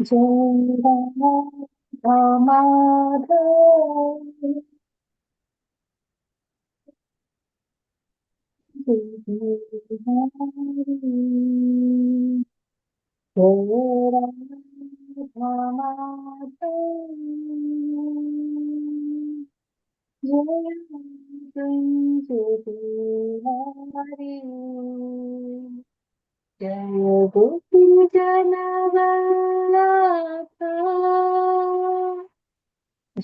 जय राधा माधव जय हरि जय राधा माधव जय हरि जय गोपी जन वल्लभ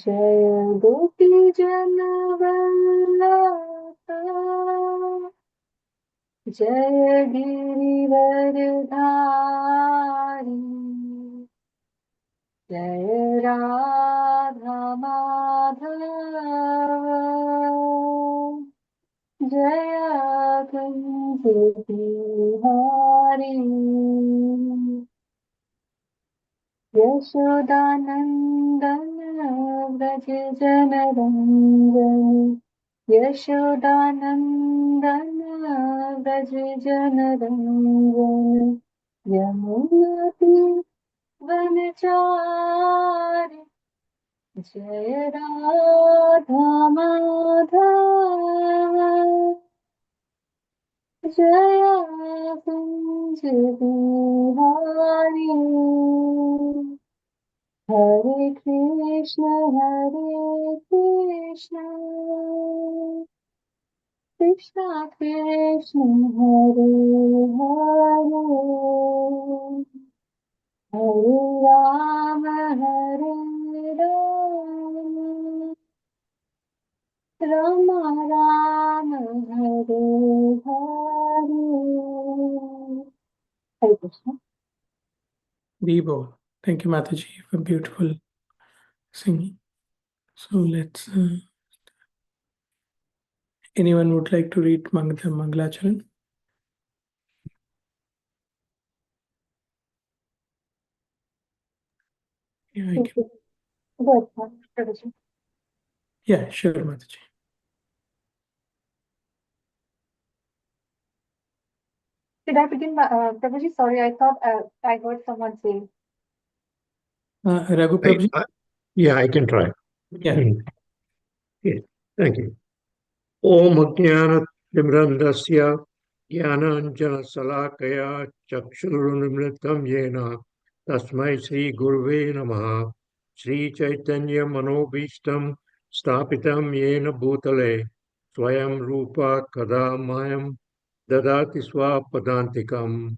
जय गोपी जन वल्लभ जय गिरिवरधारी जय राधा माधव जय कुंज बिहारी यशोदानंदन व्रज जनरंजन यशोदानंदन व्रज जनरंजन यमुना वनचारि जय राधा माधव जय कुंज बिहारी हरे Krishna Krishna Krishna Hare Hare Hare Ram Ram Ram Hare Hare Hare Krishna Vivo. Thank you, Mataji, for beautiful singing. So let's. Anyone would like to read Mangalacharan? Yeah, I can. Good, Prabhuji. Yeah, sure, Mataji. Did I begin, Prabhuji? Sorry, I thought I heard someone say. Raghu Prabhuji? Yeah, I can try. Yeah. Yes, thank you. Om Ajnana-Timrandasya Jnananjana-Salakaya Chakshurunimritam Yena Tasmai Sri Gurve Namaha Sri Chaitanya Manobhishtam Stapitam Yena Bhutale Swayam Rupa Kada Mayam Dadati Swapadantikam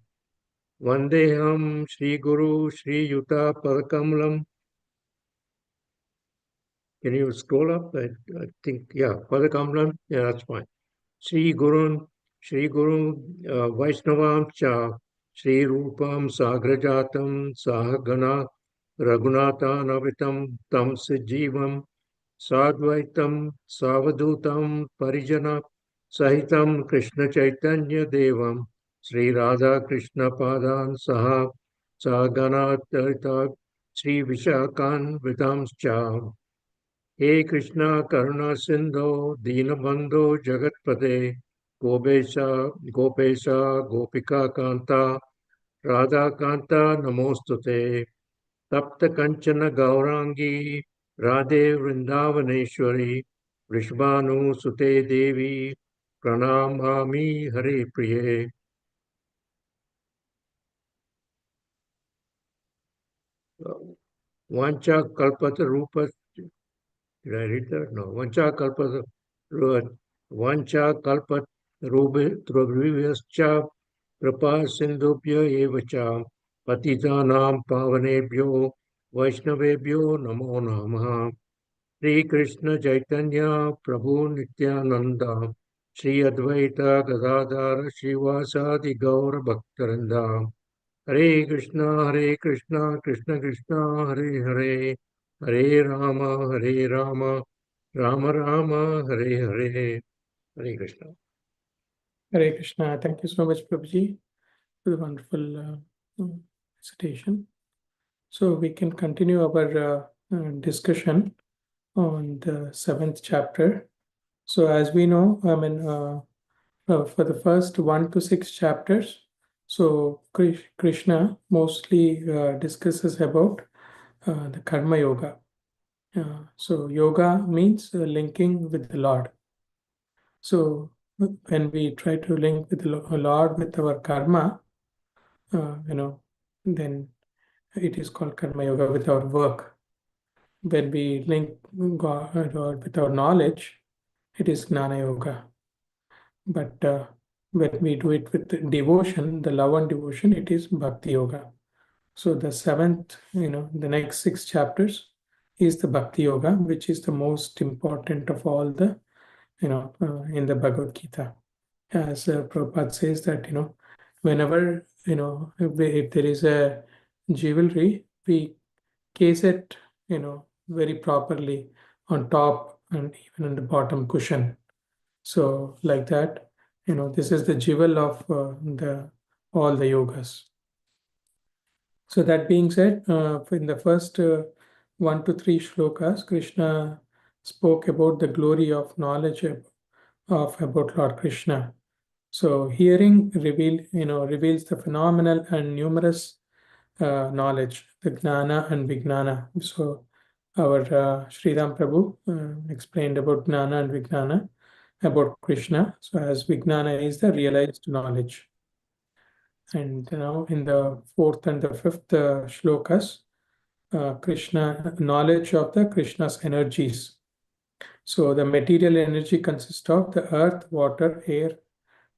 Vandeham Sri Guru Sri Yuta Padakamalam. Can you scroll up? I think, yeah, Padakamalam, yeah, that's fine. Sri Gurun Vaishnavam Cha Sri Rupam Sagrajatam Sahagana Raghunatanavitam Tam Sajivam Sadvaitam Savadutam Parijana Sahitam Krishna Chaitanya Devam Sri Radha Krishna Padan Saha Sagana Sri Vishakan Vidamscha हे कृष्णा करुणा सिंधो दीनबंधो जगतपते गोपेशा गोपिका कांता राधा कांता नमोस्तुते तप्त कंचन गौरांगी राधे वृंदावनेश्वरी वृषभानुसुते देवी प्रणमामि हरे प्रिये वांछा कल्पतरूप Did I read that? No. Vancha kalpat rubhyascha kripa sindhubhya evacha patitanam pavanebhyo vaishnavebhyo namo namaha. Sri Krishna Chaitanya Prabhu Nityananda Sri Advaita Gadadhara Shivasadi Gaura Bhaktaranda Hare Krishna Krishna Krishna Hare Hare Hare Rama Rama Rama Hare Hare Hare Krishna. Hare Krishna. Thank you so much, Prabhuji, for the wonderful recitation. So we can continue our discussion on the 7th chapter. So as we know, for the first 1 to 6 chapters, So Krishna mostly discusses about the karma yoga. So yoga means linking with the Lord. So when we try to link with the Lord with our karma, then it is called karma yoga with our work. When we link God or with our knowledge, it is gnana yoga. But when we do it with devotion, the love and devotion, it is bhakti yoga. So the seventh, the next 6 chapters is the bhakti yoga, which is the most important of all the, in the Bhagavad Gita. As Prabhupada says that, whenever, if there is a jewelry, we case it, very properly on top and even on the bottom cushion. So like that, this is the jewel of the all the yogas. So that being said, in the first 1 to 3 shlokas, Krishna spoke about the glory of knowledge of about Lord Krishna. So hearing reveals the phenomenal and numerous knowledge, the gnana and vijnana. So our Sriram Prabhu explained about gnana and vijnana about Krishna. So as vijnana is the realized knowledge. And now in the fourth and the fifth shlokas, Krishna knowledge of the Krishna's energies. So the material energy consists of the earth, water, air,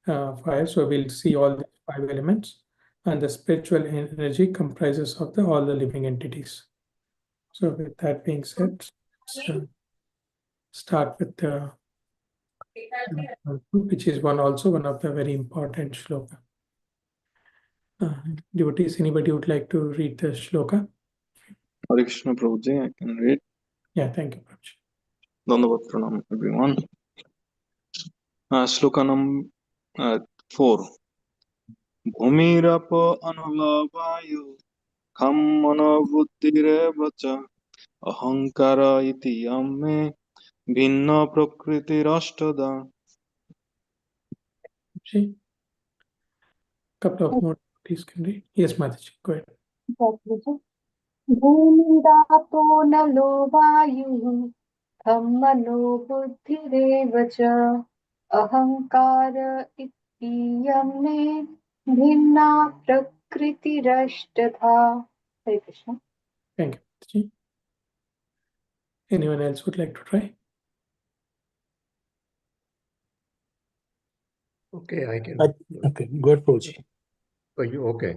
fire. So we'll see all the 5 elements, and the spiritual energy comprises of all the living entities. So with that being said, let's start with the which is one of the very important shloka. Devotees, anybody would like to read the shloka? Hare Krishna Prabhuji, I can read. Yeah, thank you, Prabhuji. Dandavat Pranam, everyone. Shloka 4. Bhumirapa anulavayu kham manobuddhirev cha ahankara iti yamme bhinna prakritirashtada. See, couple of more devotees can read. Yes, Mataji, go ahead. भूमिरापो नलो वायुः खं मनो बुद्धिरेव च अहङ्कार इत्ययं मे भिन्ना प्रकृतिरष्टधा. Hare Krishna. Thank you, Mataji. Anyone else would like to try? Okay, I can. Okay, good, Prabhuji. Okay.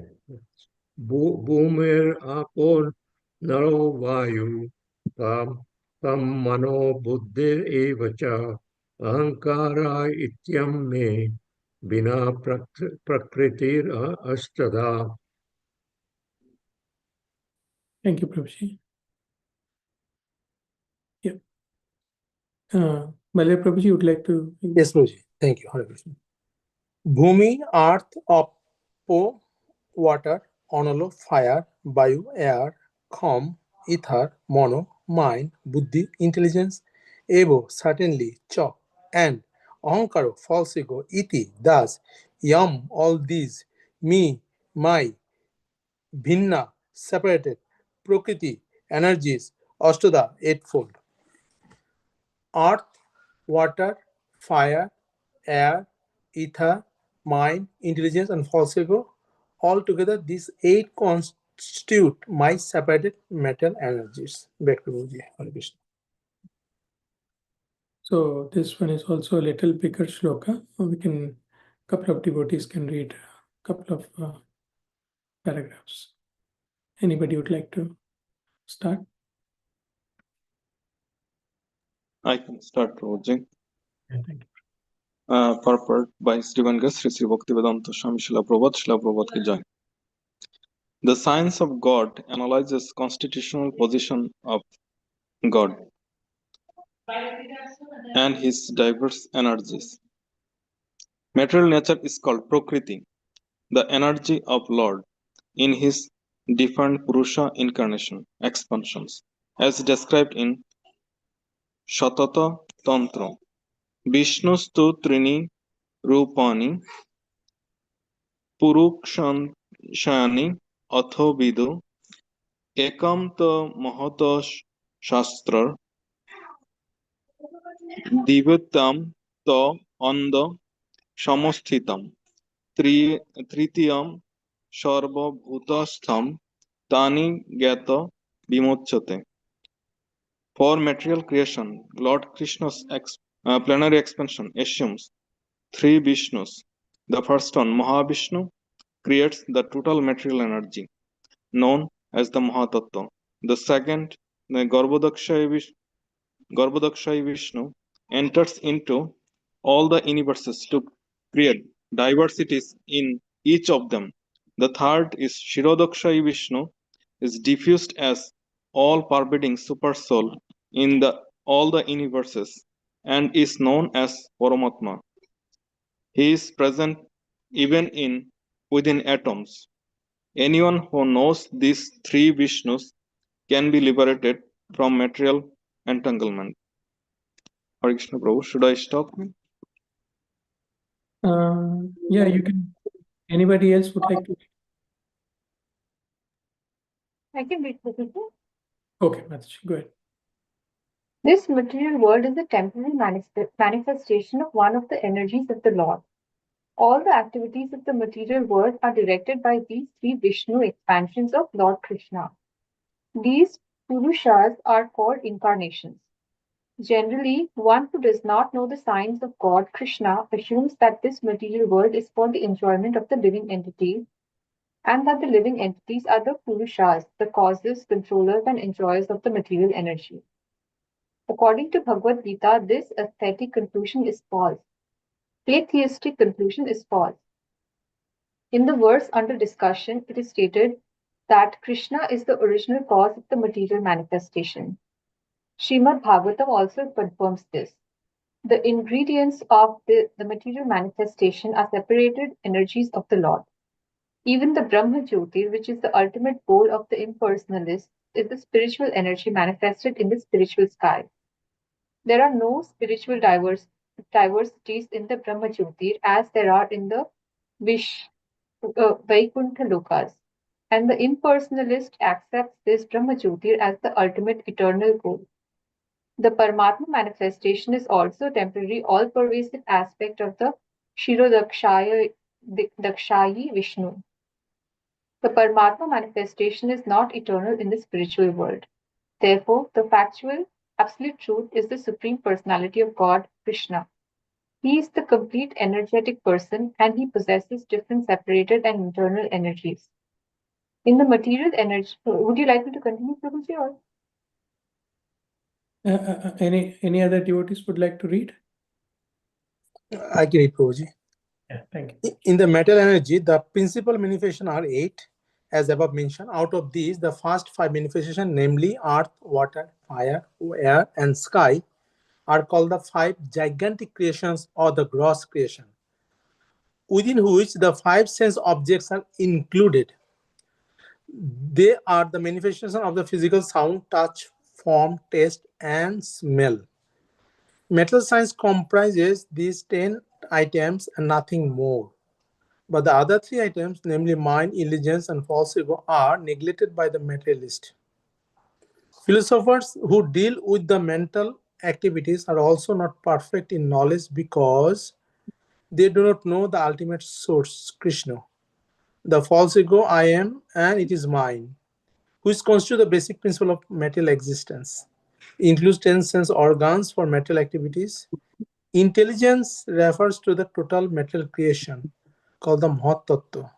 Bhumir apor naro vayu tam mano buddhir evacha ahankara ityam me bina prakritir astada. Thank you, Prabhuji. Yeah. Malay Prabhuji would like to. Yes, Prabhuji. Thank you. Hare Krishna. Bhumi, earth, apo, water, analo, fire, bayu, air, kham, ether, mono, mind, buddhi, intelligence, evo, certainly, cha, and ahankaro, false ego, iti, thus, yam, all these, me, my, bhinna, separated, prakriti, energies, ashtada, eightfold. Earth, water, fire, air, ether, mind, intelligence, and false ego. Altogether, these 8 constitute my separated mental energies. Back to Guruji. Hare Krishna. So this one is also a little bigger shloka. Couple of devotees can read a couple of paragraphs. Anybody would like to start? I can start, Prabhuji. Yeah, thank you. Purport by Srivan Sri Sri Bhaktivedanta Swami Srila Prabhupada ki jai. The science of God analyzes constitutional position of God and his diverse energies. Material nature is called Prakriti, the energy of Lord in his different Purusha incarnation, expansions, as described in Shatata Tantra. Vishnustu Trini Rupani পুরুষানি অথবিদু একম ত মহত শাস্ত্র দিব্যতাম ত অন্দ সমস্থিতম তৃতীয়ম সর্বভূতস্থম তানি জ্ঞাত বিমোচ্যতে. For material creation, Lord Krishna's plenary expansion assumes three Vishnus. The first one, Mahavishnu, creates the total material energy, known as the Mahatattva. The second, the Garbhodakshayi Vishnu, enters into all the universes to create diversities in each of them. The third is Shirodakshayi Vishnu, is diffused as all-pervading supersoul in all the universes and is known as Paramatma. He is present even within atoms. Anyone who knows these three Vishnus can be liberated from material entanglement. Hare Krishna Prabhu, should I stop? Yeah, you can. Anybody else would like to? I can read the Gita. Okay, Mataji, go ahead. This material world is a temporary manifestation of one of the energies of the Lord. All the activities of the material world are directed by these three Vishnu expansions of Lord Krishna. These Purushas are called incarnations. Generally, one who does not know the signs of God Krishna assumes that this material world is for the enjoyment of the living entities and that the living entities are the Purushas, the causes, controllers, and enjoyers of the material energy. According to Bhagavad Gita, this aesthetic conclusion is false. Atheistic conclusion is false. In the verse under discussion, it is stated that Krishna is the original cause of the material manifestation. Srimad Bhagavatam also confirms this. The ingredients of the material manifestation are separated energies of the Lord. Even the Brahma Jyoti, which is the ultimate goal of the impersonalists, is the spiritual energy manifested in the spiritual sky. There are no spiritual diversities in the Brahma Jyoti as there are in the Vaikuntha Lokas, and the impersonalist accepts this Brahma Jyoti as the ultimate eternal goal. The Paramatma manifestation is also a temporary, all-pervasive aspect of the Shirodakshayi Vishnu. The Paramatma manifestation is not eternal in the spiritual world. Therefore, the factual, absolute truth is the Supreme Personality of God, Krishna. He is the complete energetic person and he possesses different separated and internal energies. In the material energy, would you like me to continue, Prabhuji? Or? Any other devotees would like to read? I can read, Prabhuji. Yeah, thank you. In the material energy, the principal manifestations are 8, as above mentioned. Out of these, the first 5 manifestations, namely earth, water, fire, air, and sky, are called the 5 gigantic creations or the gross creation, within which the 5 sense objects are included. They are the manifestation of the physical sound, touch, form, taste, and smell. Material science comprises these 10 items and nothing more. But the other 3 items, namely mind, illusions, and false ego, are neglected by the materialist. Philosophers who deal with the mental activities are also not perfect in knowledge because they do not know the ultimate source, Krishna. The false ego, I am, and it is mine, which constitute the basic principle of material existence, includes 10 sense organs for material activities. Intelligence refers to the total material creation, called the Mahat Tattva.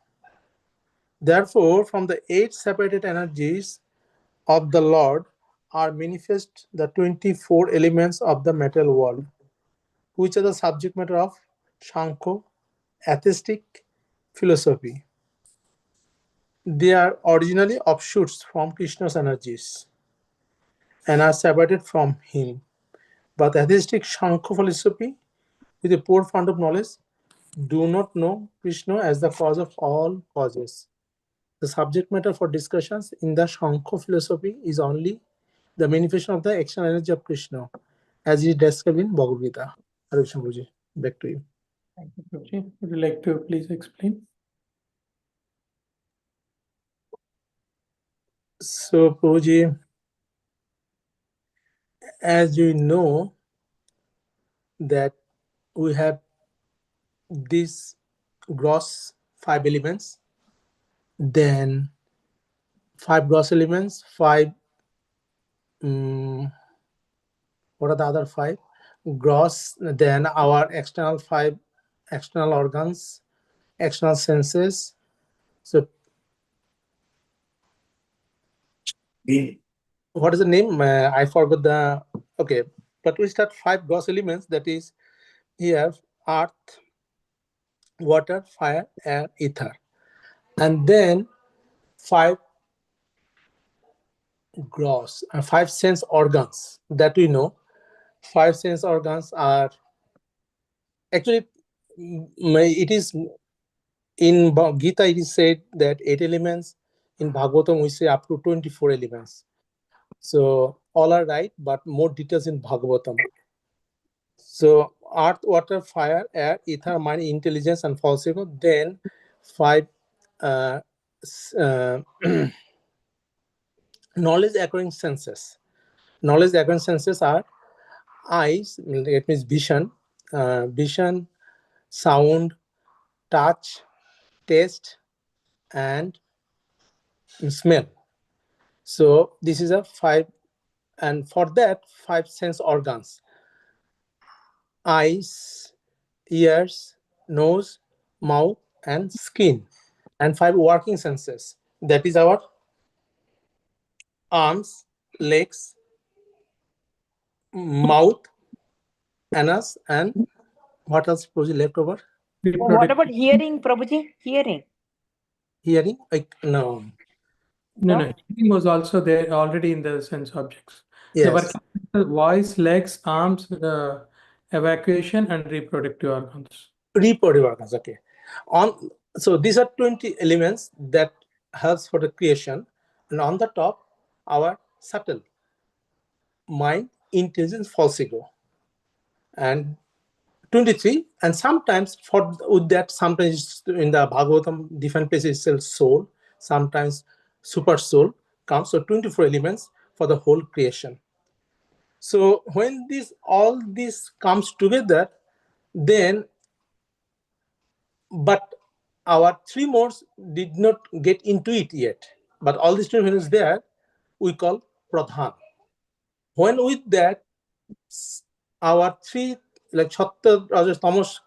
Therefore, from the 8 separated energies of the Lord are manifest the 24 elements of the material world, which are the subject matter of Shankho, atheistic philosophy. They are originally offshoots from Krishna's energies and are separated from him. But atheistic Shankho philosophy, with a poor fund of knowledge, do not know Krishna as the cause of all causes. The subject matter for discussions in the Shankho philosophy is only the manifestation of the external energy of Krishna, as is described in Bhagavad Gita. Hare Krishna, Prabhuji. Back to you. Thank you, Prabhuji. Would you like to please explain? So, Prabhuji, as you know, that we have these gross 5 elements, then 5 gross elements, 5 what are the other 5 gross, then our external 5 external organs, external senses. So what is the name? I forgot the, okay, but we start 5 gross elements, that is here earth, water, fire, air, ether, and then 5 gross, 5 sense organs that we know. 5 sense organs are actually, it is in Gita, it is said that 8 elements. In Bhagavatam, we say up to 24 elements. So all are right, but more details in Bhagavatam. So earth, water, fire, air, ether, mind, intelligence, and false ego. Then 5 knowledge acquiring senses. Knowledge acquiring senses are eyes, it means vision, vision, sound, touch, taste, and smell. So this is a 5, and for that 5 sense organs: eyes, ears, nose, mouth, and skin, and 5 working senses, that is our arms, legs, mouth, anus, and what else was left over? What about hearing, Prabhuji? Hearing? Hearing? No. No, hearing was also there already in the sense objects. Yes. The working the voice, legs, arms, the evacuation, and reproductive organs. Reproductive organs, okay. So these are 20 elements that helps for the creation, and on the top our subtle mind, intelligence, false ego, and 23. And sometimes with that, sometimes in the Bhagavatam different places it says soul, sometimes super soul comes. So 24 elements for the whole creation. So when all this comes together, then, but our 3 modes did not get into it yet, but all this when is there, we call pradhan. When with that our 3, like Sattva, Rajas, Tamas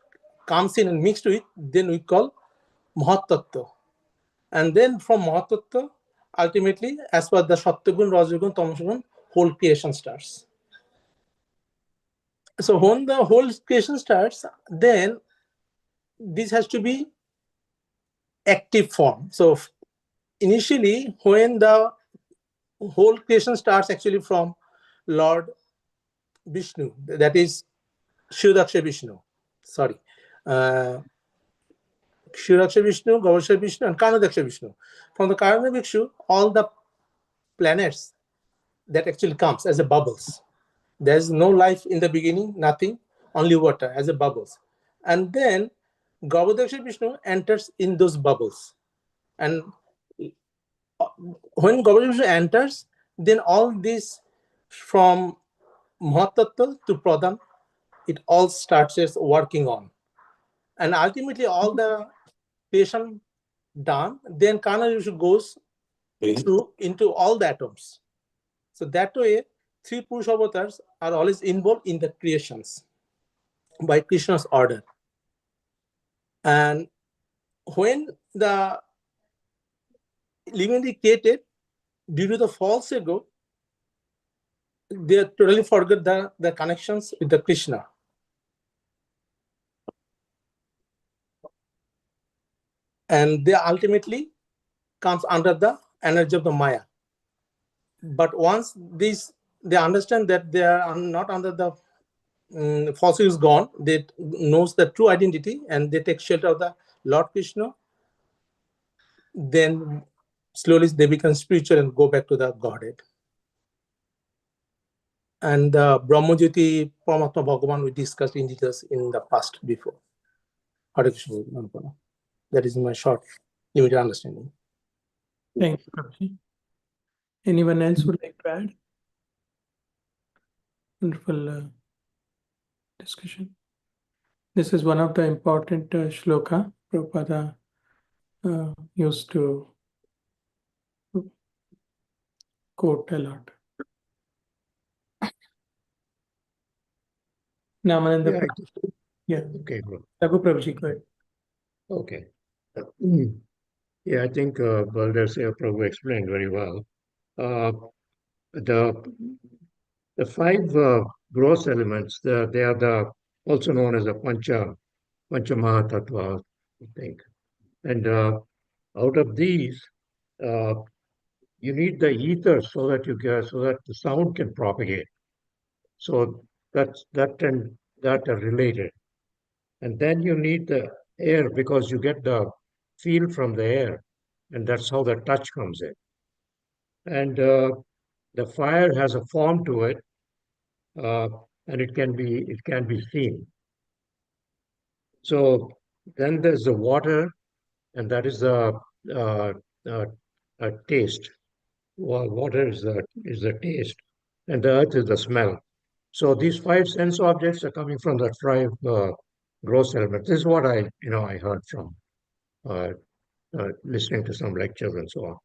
comes in and mixed with, then we call Mahatattva. And then from Mahatattva, ultimately, as per the Sattvagun, Rajagun, Tamasgun, whole creation starts. So when the whole creation starts, then this has to be active form. So initially, when the whole creation starts actually from Lord Vishnu, that is Shudaksha Vishnu, sorry. Kshirodaksha Vishnu, Gaudaksha Vishnu, and Karnadaksha Vishnu. From the Karna Vishnu, all the planets that actually comes as a bubbles. There's no life in the beginning, nothing, only water as a bubbles. And then Gaudaksha Vishnu enters in those bubbles. And when Gaudaksha Vishnu enters, then all this from Mahatattva to Pradhan, it all starts working on. And ultimately all the creation done, then Karna Vishnu goes through into all the atoms. So that way, 3 Purusha avatars are always involved in the creations by Krishna's order. And when the living created, due to the false ego, they totally forget the connections with the Krishna. And they ultimately comes under the energy of the Maya. But once they understand that they are not under the false ego is gone, they knows the true identity and they take shelter of the Lord Krishna, then slowly they become spiritual and go back to the Godhead. And Brahmajyoti, Paramatma Bhagavan, we discussed in details in the past before. Hare Krishna. That is my short, limited understanding. Thank you, Prabhuji. Anyone else would like to add? Wonderful discussion. This is one of the important shloka Prabhupada used to quote a lot. Namananda. Yeah, Yeah. okay, bro. Raghu Prabhuji, go ahead. Okay. Yeah, I think Baldev Prabhu explained very well. The five gross elements, they are also known as the Pancha Mahatattva, I think. And out of these, uh, you need the ether so that the sound can propagate. So that are related. And then you need the air because you get the feel from the air, and that's how the touch comes in. And the fire has a form to it, uh, and it can be seen. So then there's the water, and that is the uh, uh, taste. Water is the taste, and the earth is the smell. So these five sense objects are coming from the five gross elements. This is what I heard from uh, listening to some lectures and so on.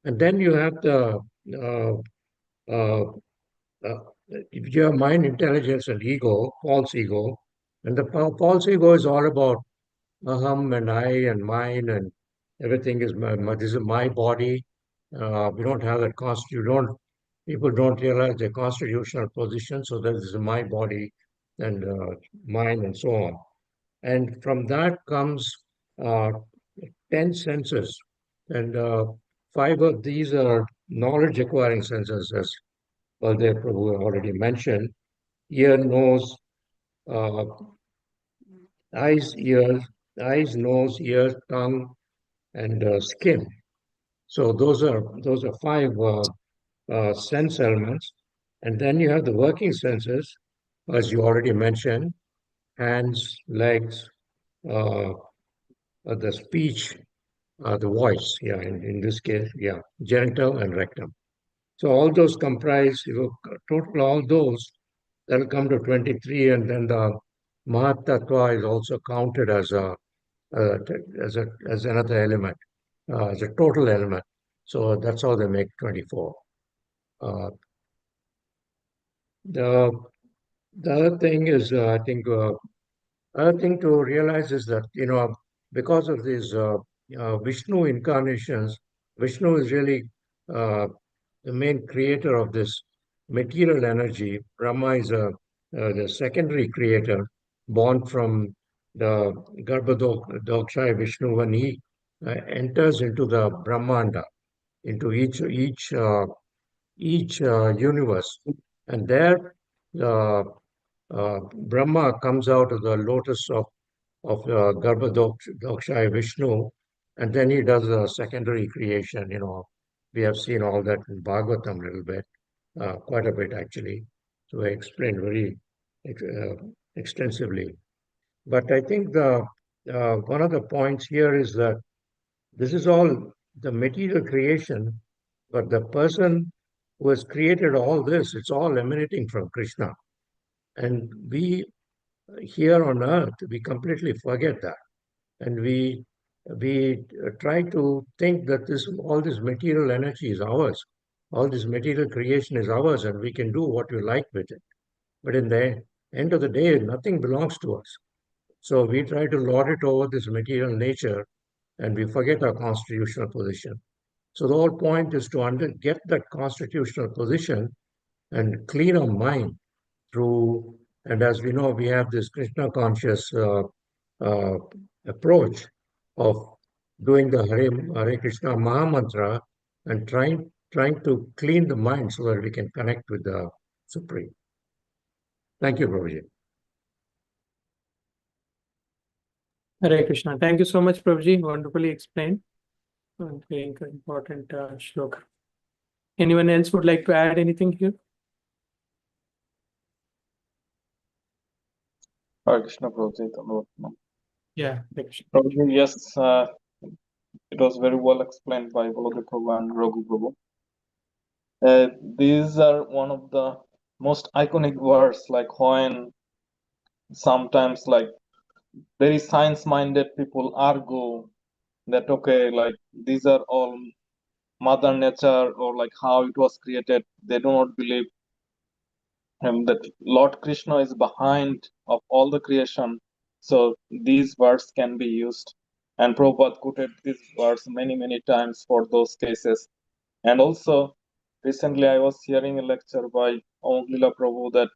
And then you have the uh, uh, uh, your mind, intelligence, and ego, false ego. And the false ego is all about aham and I and mine and everything is this is my body. We don't have that people don't realize their constitutional position, so that this is my body and mine and so on. And from that comes uh, 10 senses. And five of these are knowledge acquiring senses, as Baldev Prabhu already mentioned. Ear, nose, uh, eyes, nose, ear, tongue, and skin. So those are five sense elements. And then you have the working senses, as you already mentioned, hands, legs, uh, the speech, the voice, yeah, in this case, yeah, genital and rectum. So all those comprise, total all those, that'll come to 23, and then the Mahatattva is also counted as another element, as a total element. So that's how they make 24. Uh, the the other thing is, I think, other thing to realize is that because of these Vishnu incarnations, Vishnu is really the main creator of this material energy. Brahma is the secondary creator, born from the Garbhodakshaya Vishnu when he enters into the Brahmanda, into each universe, and there Brahma comes out of the lotus of Garbhodakshaya Vishnu, and then he does a secondary creation. We have seen all that in Bhagavatam a little bit, quite a bit actually. So I explained very extensively. But I think the one of the points here is that this is all the material creation, but the person who has created all this, it's all emanating from Krishna. And we here on earth, we completely forget that. And we try to think that all this material energy is ours. All this material creation is ours, and we can do what we like with it. But in the end of the day, nothing belongs to us. So we try to lord it over this material nature, and we forget our constitutional position. So the whole point is to get that constitutional position and clean our mind through, and as we know, we have this Krishna conscious uh, approach of doing the Hare Krishna Maha Mantra and trying to clean the mind so that we can connect with the Supreme. Thank you, Prabhuji. Hare Krishna. Thank you so much, Prabhuji. Wonderfully explained. Very important shloka. Anyone else would like to add anything here? Hare Krishna, Prabhuji. Yeah, Hare Krishna. Prabhuji, yes, It was very well explained by Baladev Prabhu and Raghu Prabhu. These are one of the most iconic words, like when sometimes like very science-minded people argue that okay, like these are all mother nature or like how it was created. They do not believe that Lord Krishna is behind of all the creation. So these words can be used. And Prabhupada quoted these words many times for those cases. And also, recently I was hearing a lecture by Om Prabhu that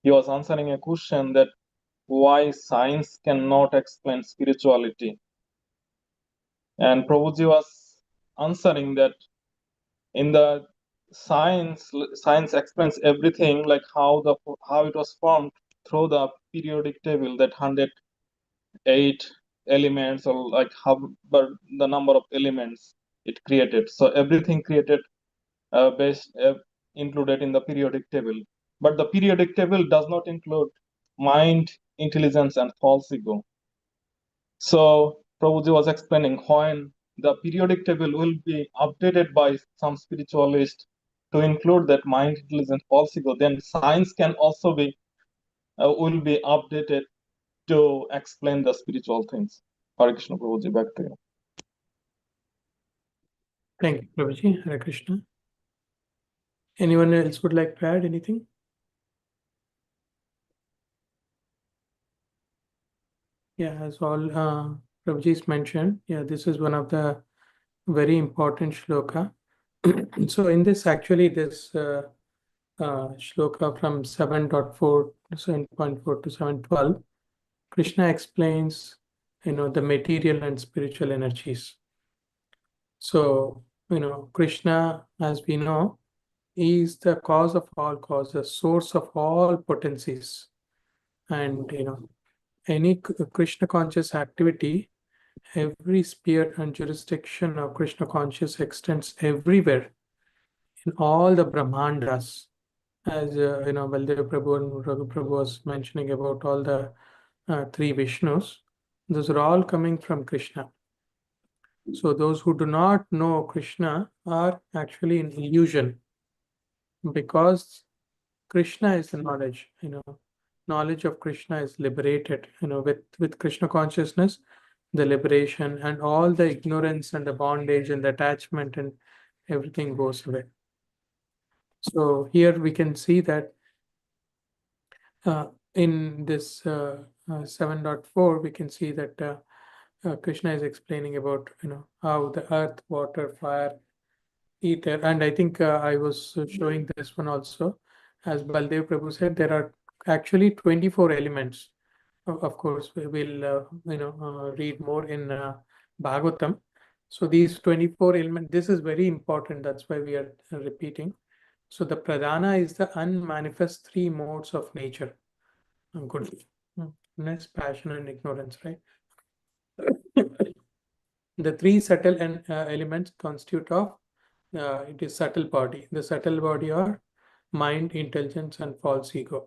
he was answering a question that why science cannot explain spirituality. And Prabhuji was answering that in the science explains everything, like how it was formed through the periodic table, that 108 elements, or like how but the number of elements it created. So everything created based included in the periodic table. But the periodic table does not include mind, intelligence, and false ego. So Prabhuji was explaining when the periodic table will be updated by some spiritualist to include that mind, intelligence, false ego, then science can also be will be updated to explain the spiritual things. Hare Krishna, Prabhuji, back to you. Thank you, Prabhuji. Hare Krishna. Anyone else would like to add anything? Yeah, as all Prabhuji's mentioned, yeah, this is one of the very important shloka. So in this, actually, this shloka from 7.4 to 7.4 to 7.12, Krishna explains, the material and spiritual energies. So, Krishna, as we know, is the cause of all causes, source of all potencies. And, any Krishna conscious activity, every sphere and jurisdiction of Krishna conscious extends everywhere in all the Brahmandas. As Baldev Prabhu and Raghu Prabhu was mentioning about all the three Vishnus, those are all coming from Krishna. So those who do not know Krishna are actually in illusion, because Krishna is the knowledge. Knowledge of Krishna is liberated. With Krishna consciousness, the liberation and all the ignorance and the bondage and the attachment and everything goes away. So here we can see that in this 7.4, we can see that Krishna is explaining about how the earth, water, fire, ether, and I think I was showing this one also. As Baldev Prabhu said, there are actually 24 elements. Of course, we will read more in Bhagavatam. So these 24 elements, this is very important. That's why we are repeating. So the pradhana is the unmanifest three modes of nature. Goodness, passion, and ignorance, right? The three subtle elements constitute of it is subtle body. The subtle body are mind, intelligence, and false ego.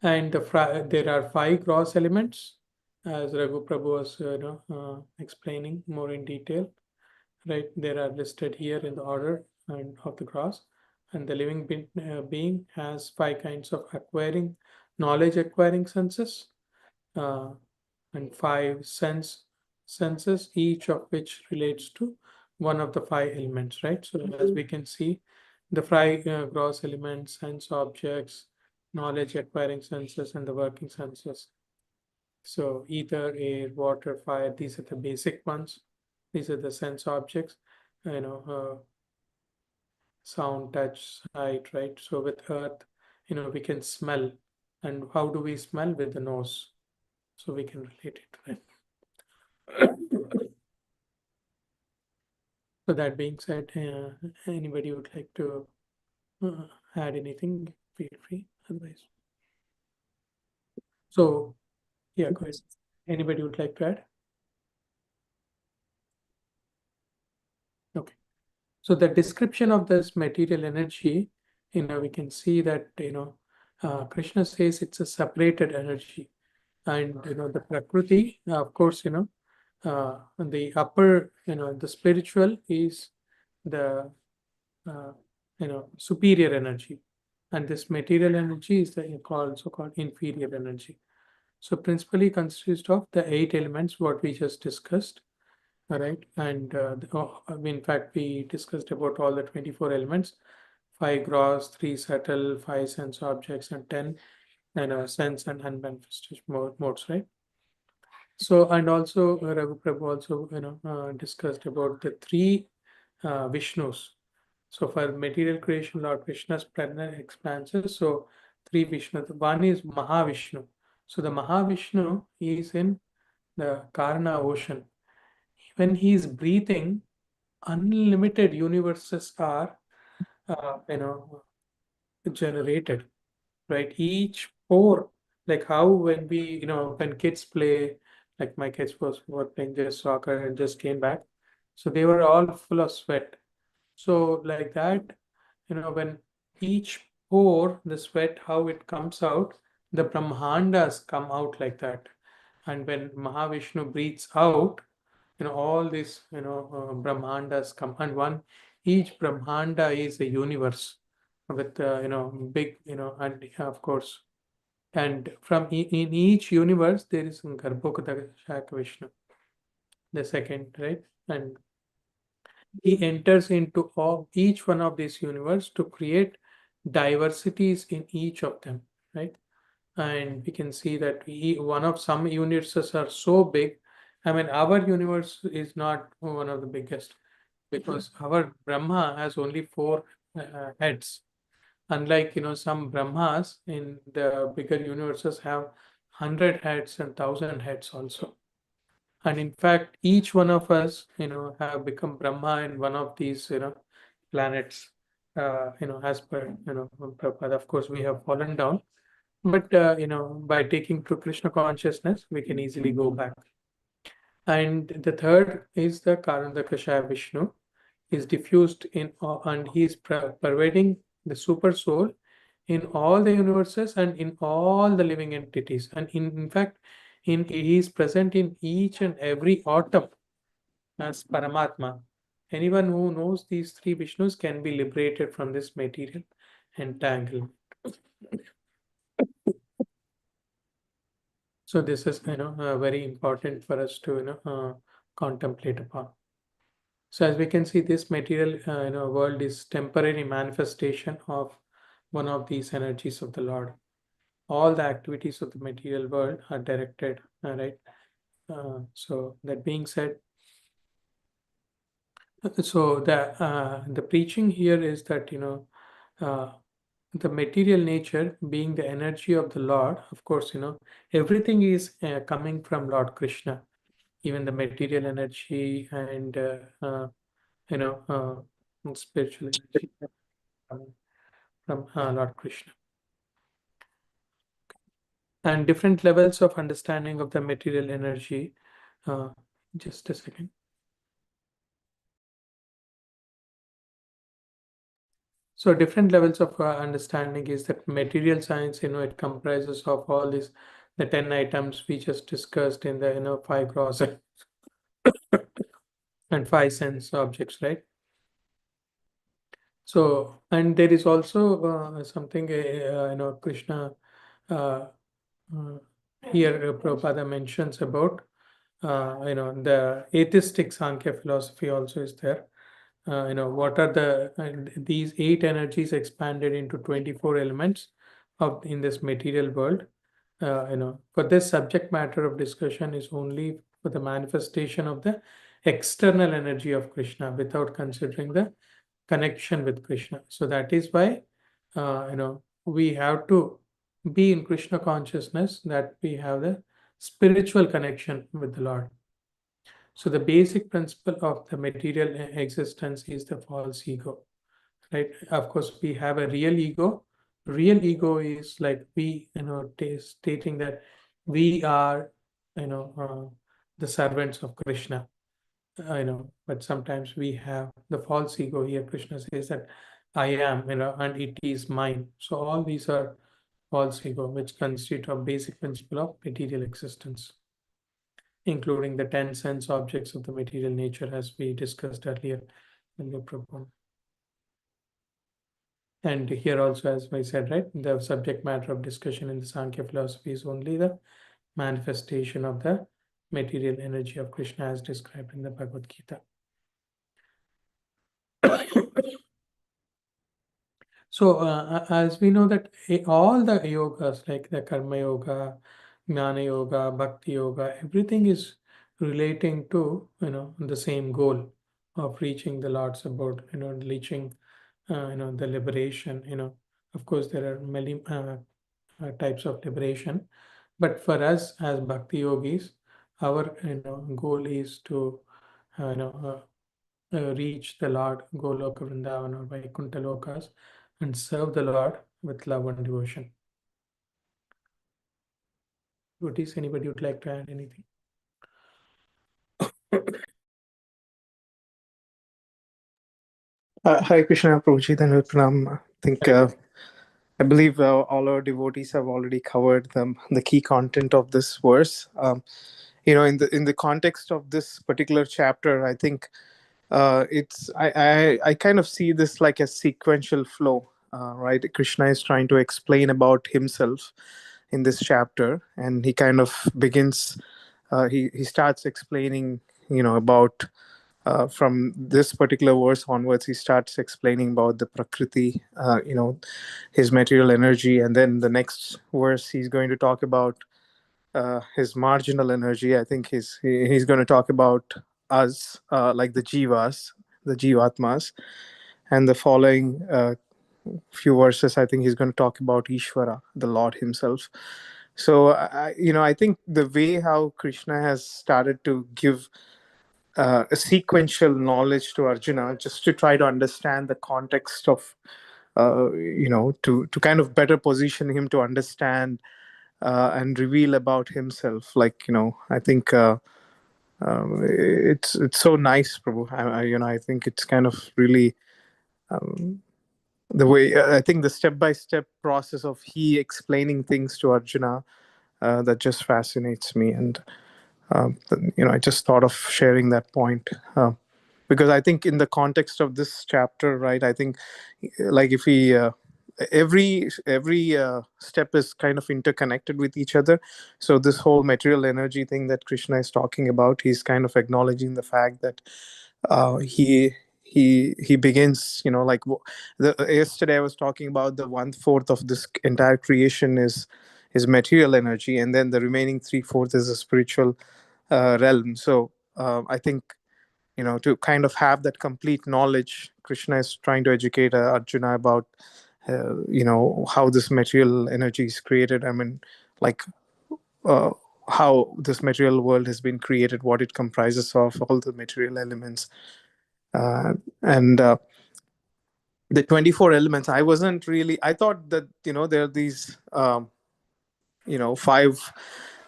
And there are 5 gross elements, as Raghu Prabhu was explaining more in detail. Right, they are listed here in the order and of the gross. And the living being has 5 kinds of knowledge acquiring senses, and 5 senses, each of which relates to one of the 5 elements, right? So as we can see, the 5 gross elements, sense objects, knowledge acquiring senses, and the working senses. So ether, air, water, fire, these are the basic ones. These are the sense objects, sound, touch, sight, right? So with earth, we can smell. And how do we smell? With the nose. So we can relate it, right? So that being said, anybody would like to add anything, feel free. Otherwise, so yeah, go ahead. Anybody would like to add? Okay. So the description of this material energy, we can see that Krishna says it's a separated energy, and the Prakriti, of course, the upper, the spiritual is the superior energy, and this material energy is the also called inferior energy. So principally consists of the 8 elements what we just discussed. All right, and in fact we discussed about all the 24 elements: 5 gross, 3 subtle, 5 sense objects, and 10 sense and unmanifested modes, right? So, and also Raghu Prabhu also discussed about the 3 Vishnus. So for material creation, Lord Krishna's planetary expanses. So 3 Vishnu. One is Mahavishnu. So the Mahavishnu is in the Karna ocean. When he is breathing, unlimited universes are generated, right? Each pore, like how when we when kids play, like my kids were playing just soccer and just came back, so they were all full of sweat. So like that, when each pore, the sweat, how it comes out, the brahmandas come out like that. And when Mahavishnu breathes out, all these brahmandas come, and each brahmanda is a universe with big and of course, and from in each universe there is Garbhokadaka Vishnu, the second, right? And he enters into each one of these universe to create diversities in each of them, right? And we can see that one of some universes are so big. I mean, our universe is not one of the biggest because our Brahma has only 4 heads. Unlike some Brahmas in the bigger universes have 100 heads and 1,000 heads also. And in fact, each one of us, have become Brahma in one of these, planets. As per Prabhupada, of course, we have fallen down, but by taking to Krishna consciousness, we can easily go back. And the third is the Karandakashaya Vishnu, is diffused in and he is pervading the super soul in all the universes and in all the living entities. And in fact, he is present in each and every atom as Paramatma. Anyone who knows these 3 Vishnus can be liberated from this material entanglement. So this is very important for us to contemplate upon. So as we can see, this material world is temporary manifestation of one of these energies of the Lord. All the activities of the material world are directed, right? So that being said, so the preaching here is that the material nature being the energy of the Lord. Of course, everything is coming from Lord Krishna, even the material energy and spiritual energy coming from Lord Krishna. And different levels of understanding of the material energy. Just a second. So different levels of understanding is that material science, it comprises of all these, the 10 items we just discussed in the 5 gross and 5 sense objects, right? So, and there is also something Krishna here Prabhupada mentions about the atheistic Sankhya philosophy also is there. What are these 8 energies expanded into 24 elements in this material world. For this subject matter of discussion is only for the manifestation of the external energy of Krishna without considering the connection with Krishna. So that is why we have to be in Krishna consciousness, that we have the spiritual connection with the Lord. So the basic principle of the material existence is the false ego, right? Of course, we have a real ego. Real ego is like we, stating that we are, the servants of Krishna. But sometimes we have the false ego here. Krishna says that I am, and it is mine. So all these are false ego, which constitute a basic principle of material existence. including the 10 sense objects of the material nature, as we discussed earlier in the Prabhupada. And here also, as I said, right, the subject matter of discussion in the Sankhya philosophy is only the manifestation of the material energy of Krishna as described in the Bhagavad Gita. So, as we know that all the yogas, like the Karma Yoga, Jnana Yoga, Bhakti Yoga, everything is relating to, the same goal of reaching the Lord's abode, reaching, the liberation, Of course, there are many types of liberation, but for us as Bhakti Yogis, our, goal is to, reach the Lord, Goloka Vrindavan or Vaikuntha Lokas, and serve the Lord with love and devotion. Devotees, anybody would like to add anything? Hare Krishna, Prabhuji, Dhanavad Pranam. I believe all our devotees have already covered the key content of this verse. In the context of this particular chapter, I think I kind of see this like a sequential flow, right? Krishna is trying to explain about himself in this chapter, and he kind of begins. He starts explaining, about. From this particular verse onwards, he starts explaining about the prakriti, his material energy, and then the next verse he's going to talk about his marginal energy. I think he's going to talk about us, like the jivas, the jivatmas, and the following few verses, I think he's going to talk about Ishvara, the Lord Himself. So I think the way how Krishna has started to give a sequential knowledge to Arjuna, just to try to understand the context of, to kind of better position him to understand and reveal about himself. Like, I think it's so nice, Prabhu. I think it's kind of really the way, I think the step-by-step process of he explaining things to Arjuna, that just fascinates me. And I just thought of sharing that point. Because I think in the context of this chapter, right, I think like if we every step is kind of interconnected with each other. So this whole material energy thing that Krishna is talking about, he's kind of acknowledging the fact that he begins, like yesterday I was talking about the 1/4 of this entire creation is material energy, and then the remaining 3/4 is a spiritual realm. So I think, to kind of have that complete knowledge, Krishna is trying to educate Arjuna about, how this material energy is created. I mean, like uh, how this material world has been created, what it comprises of, all the material elements. And the 24 elements, I thought that, there are these, five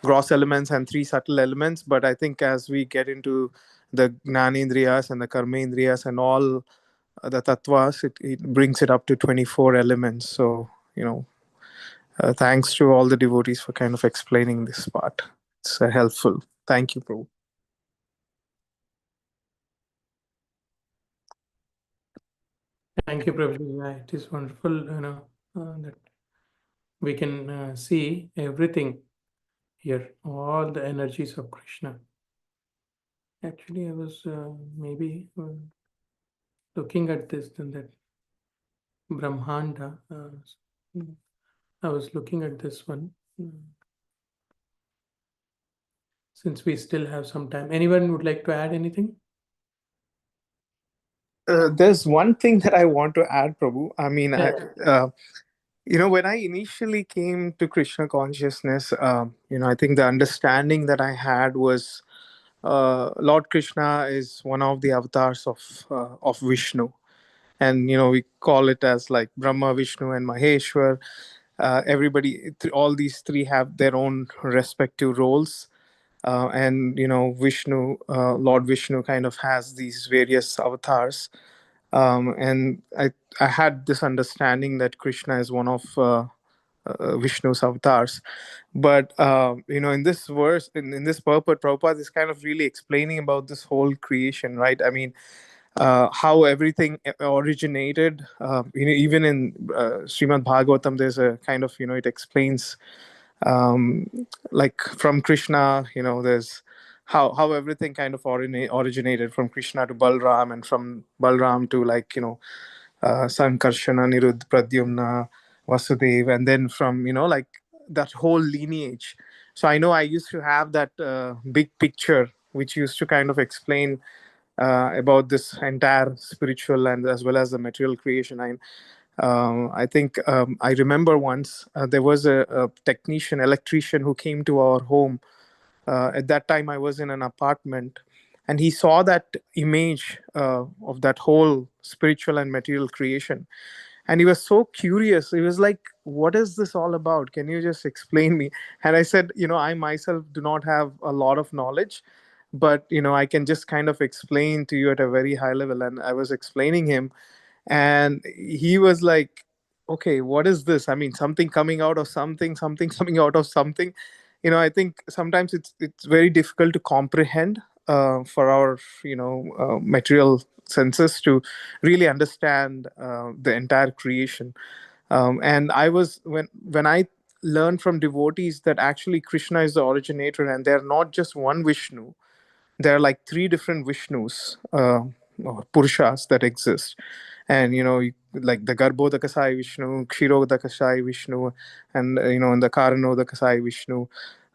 gross elements and three subtle elements. But I think as we get into the Gnanendriyas and the Karmendriyas and all the tattvas, it brings it up to 24 elements. So, thanks to all the devotees for kind of explaining this part. It's helpful. Thank you, Prabhu. Thank you, Prabhuji. Yeah, it is wonderful, that we can see everything here, all the energies of Krishna. Actually, I was maybe looking at this, then that Brahmanda. I was looking at this one. Since we still have some time, anyone would like to add anything? There's one thing that I want to add, Prabhu. I mean, Yeah. when I initially came to Krishna consciousness, I think the understanding that I had was Lord Krishna is one of the avatars of Vishnu, and we call it as like Brahma, Vishnu, and Maheshwar. All these three have their own respective roles, and Vishnu, Lord Vishnu, kind of has these various avatars. And I had this understanding that Krishna is one of Vishnu's avatars. But in this verse, in this purport, Prabhupada is kind of really explaining about this whole creation, right? I mean, how everything originated. Even in Srimad Bhagavatam, there's a kind of, it explains um, like from Krishna, there's how everything kind of originated from Krishna to Balram, and from Balram to Sankarshana, Niruddha, Pradyumna, Vasudev, and then from like that whole lineage. So I know I used to have that big picture which used to kind of explain about this entire spiritual and as well as the material creation. I think I remember once there was a electrician who came to our home. At that time, I was in an apartment, and he saw that image of that whole spiritual and material creation. And he was so curious. He was like, "What is this all about? Can you just explain me?" And I said, I myself do not have a lot of knowledge, but I can just kind of explain to you at a very high level. And I was explaining him, and he was like, okay, what is this? I mean, something coming out of something, something coming out of something. I think sometimes it's very difficult to comprehend for our material senses to really understand the entire creation. And I was when I learned from devotees that actually Krishna is the originator, and they're not just one Vishnu. There are like three different Vishnus, or Purushas, that exist. And like the Garbhodakasai Vishnu, Kshirodakasai Vishnu, and and the Karanodakasai Vishnu.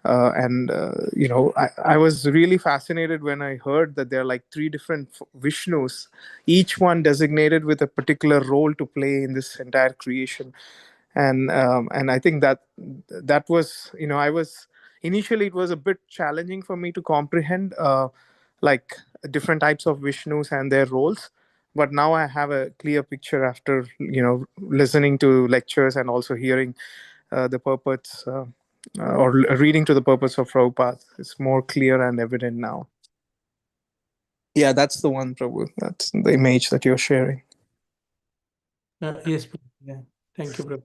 I was really fascinated when I heard that there are like three different Vishnus, each one designated with a particular role to play in this entire creation. And I think that was, I was initially, it was a bit challenging for me to comprehend like different types of Vishnus and their roles. But now I have a clear picture after listening to lectures and also hearing the purports, or reading to the purpose of Prabhupada. It's more clear and evident now. Yeah, that's the one, Prabhu. That's the image that you're sharing. Yes, please. Yeah. Thank you, Prabhu.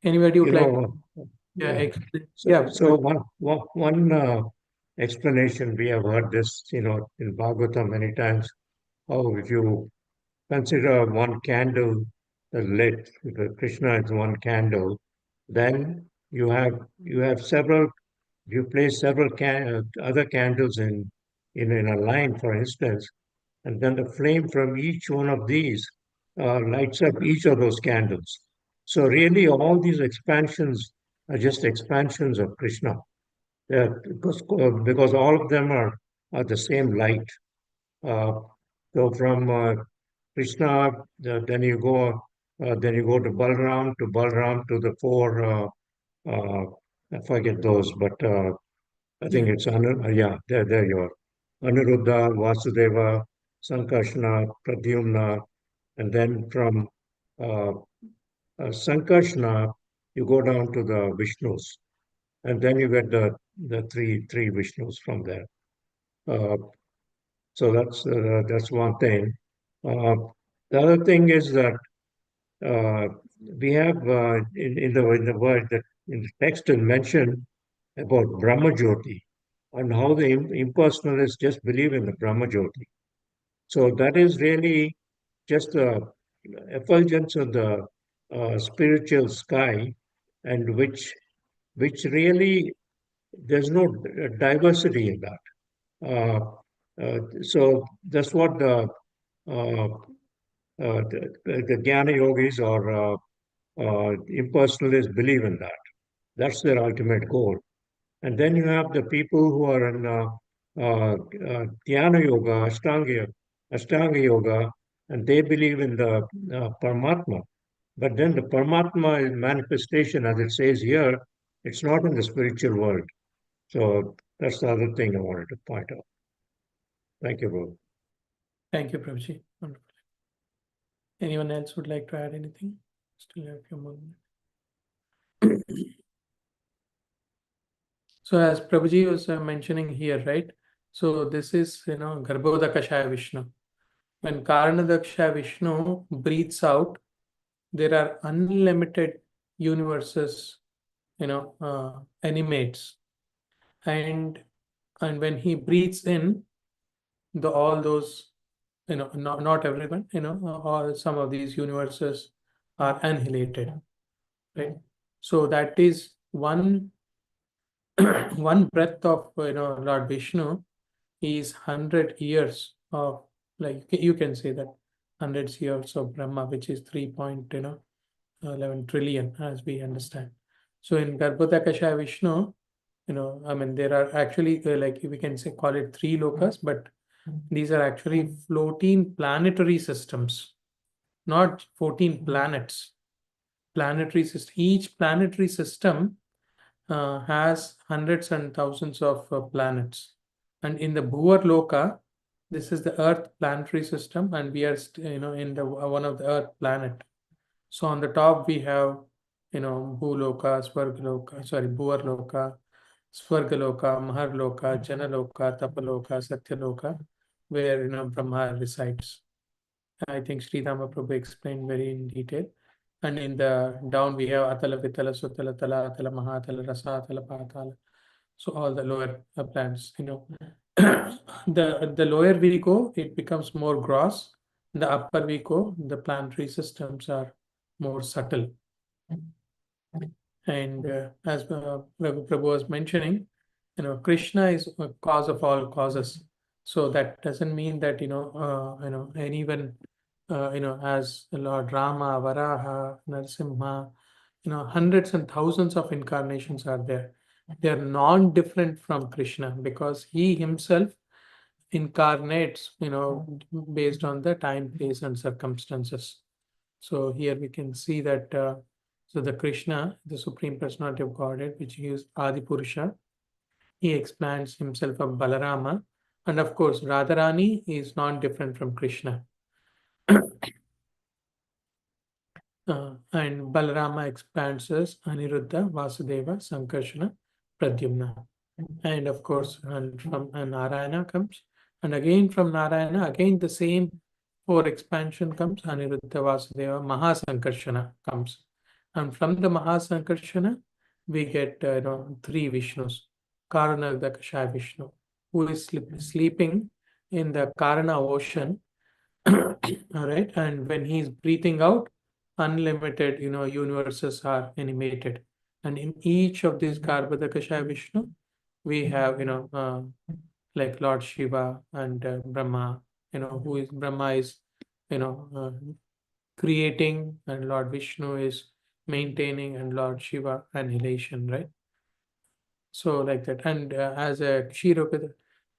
Anybody would like to explain? So one explanation, we have heard this, in Bhagavatam many times. How if you consider one candle lit, if Krishna is one candle, then you have several. You place several other candles in a line, for instance, and then the flame from each one of these lights up each of those candles. So really, all these expansions are just expansions of Krishna, because all of them are the same light. Uh, so from Krishna, then you go to Balram to the four. Uh, I forget those, but I think it's yeah, there you are. Aniruddha, Vasudeva, Sankarshana, Pradyumna, and then from uh, Sankarshana, you go down to the Vishnus, and then you get the three Vishnus from there. Uh, so that's one thing. Uh, the other thing is that uh, we have in the word that in the text is mentioned about Brahmajyoti and how the impersonalists just believe in the Brahmajyoti. So that is really just a effulgence of the spiritual sky, and which really there's no diversity in that. So that's what uh, the Jnana yogis or impersonalists believe in that. That's their ultimate goal. And then you have the people who are in Dhyana Yoga, Ashtanga Yoga, and they believe in the Paramatma. But then the Paramatma is manifestation, as it says here, it's not in the spiritual world. So that's the other thing I wanted to point out. Thank you, Bro. Thank you, Prabhuji. Wonderful. Anyone else would like to add anything? Still have a few more minutes. So as Prabhuji was mentioning here, right? So this is, Garbhodakashaya Vishnu. When Karanadaksha Vishnu breathes out, there are unlimited universes, animates, and when he breathes in, all those, not everyone, all some of these universes are annihilated, right? So that is one one breath of Lord Vishnu is 100 years of, like you can say that 100 years of Brahma, which is 3.11 trillion as we understand. So in Garbhodakasha Vishnu, I mean, there are actually like we can say call it three lokas, but these are actually 14 planetary systems, not 14 planets. Planetary system. Each planetary system has hundreds and thousands of planets. And in the Bhuvar Loka, this is the Earth planetary system, and we are in the one of the Earth planet. So on the top we have Bhuloka, Swargaloka, sorry, Bhuvar Loka, Swargaloka, Maharloka, Janaloka, Tapaloka, Satyaloka, where Brahma resides. I think Sri Rama Prabhu explained very in detail. And in the down we have Atala, Vitala, Sutala, Tala, Atala, Mahatala, Rasa, Atala, Patala. So all the lower plants, the lower we go, it becomes more gross. The upper we go, the planetary systems are more subtle. And as Prabhu was mentioning, Krishna is a cause of all causes. So that doesn't mean that anyone as Lord Rama, Varaha, Narasimha, hundreds and thousands of incarnations are there. They are non-different from Krishna because he himself incarnates, based on the time, place, and circumstances. So here we can see that so the Krishna, the Supreme Personality of Godhead, which is Adi Purusha, he expands himself of Balarama, and of course Radharani is not different from Krishna. And Balarama expands as Aniruddha, Vasudeva, Sankarshana, Pradyumna. And of course, and from Narayana comes, and again from Narayana, again the same four expansion comes, Aniruddha, Vasudeva, Mahasankarshana comes. And from the Mahasankarshana, we get three Vishnus, Karana Dakasha Vishnu, who is sleeping in the Karana ocean. All right, and when he is breathing out, unlimited universes are animated, and in each of these Garbhodakasha Vishnu we have like Lord Shiva and Brahma, who is Brahma is creating, and Lord Vishnu is maintaining, and Lord Shiva annihilation, right? So like that, and as a Kshiroka,